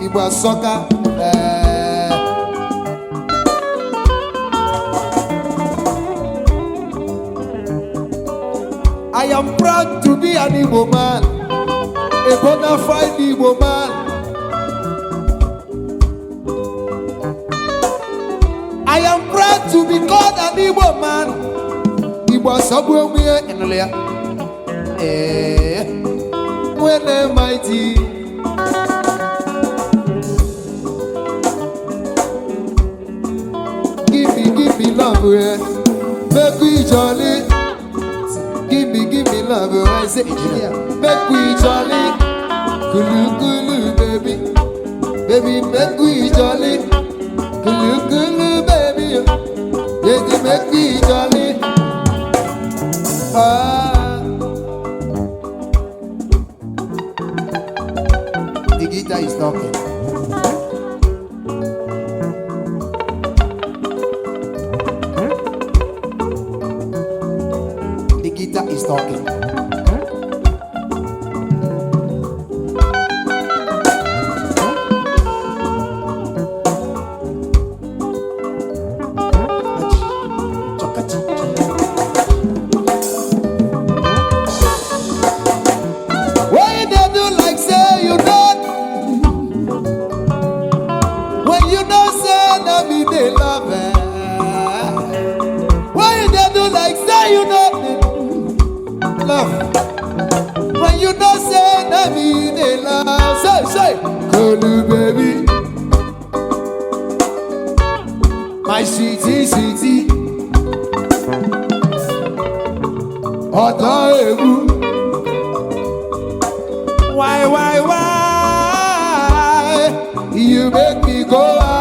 Igbo soccer. I am proud to be an Igbo man, a bona fide Igbo man. I am proud to be called an Igbo man. Igbo somewhere in the when am mighty. Give me love, make we jolly. Give me love, I say, make we jolly. Kulu kulu, baby, baby, make we jolly. Kulu kulu, baby, baby, make we jolly. The guitar is talking. The guitar is talking. When you don't say that me they love, say, Kolu baby, my sweetie, Otaegu, why, you make me go high.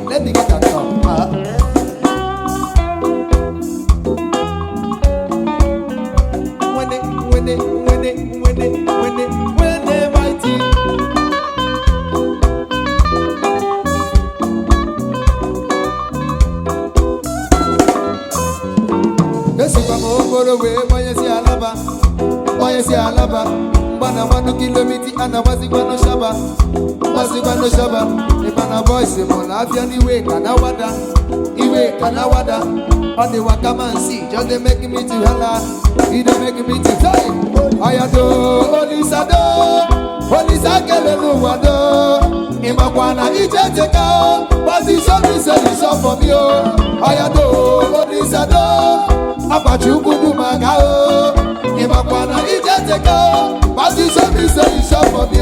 Let me get that song. When they mighty. This is from over away, why you see Alaba, Bana 1 kilometer and I was going to Shaba, if I'm a voice, Monafia, anyway, Kanawada, on the Wakaman see, just they making me to hella, he don't make me to die. I adore, Olisakele Wado, Imakwana, Ijateka, but he showed me, say, he shot for me. I adore, Apachukudu Magao, Imakwana, Ijateka, but he showed me, say, he shot for me.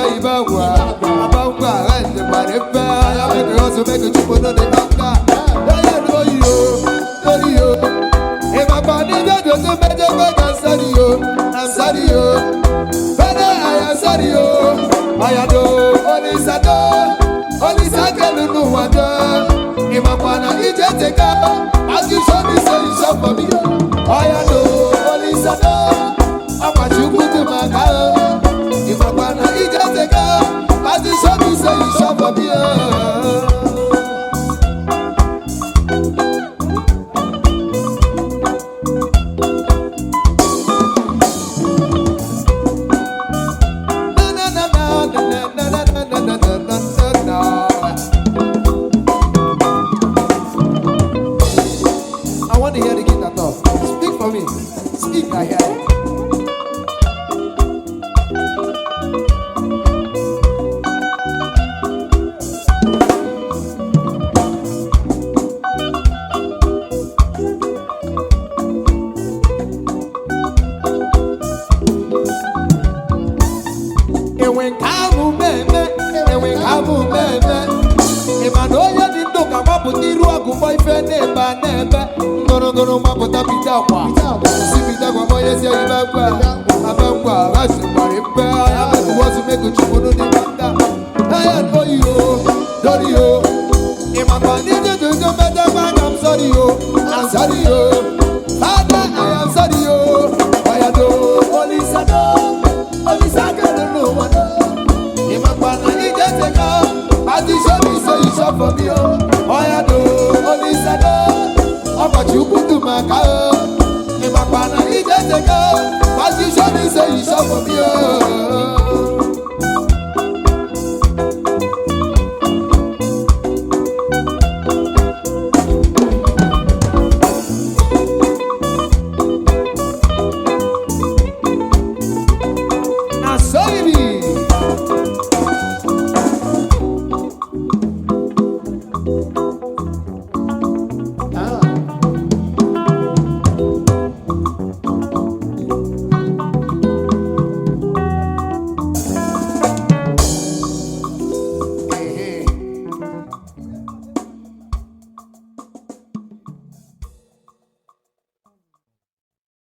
say Bangwa, and the money fair. I make also make a chip on the doctor. I know you. If I found it, doesn't matter what I'm sorry, I'm sorry, better I am sorry, I adore, only second, no wonder. If I found it, just take up, as you show me, so you shop for me. I adore, only Sado, I'm what you put in my car. If I found it, just take up, as you show me, so you shop for me. If I find a just go, as you show me, say you shop for me.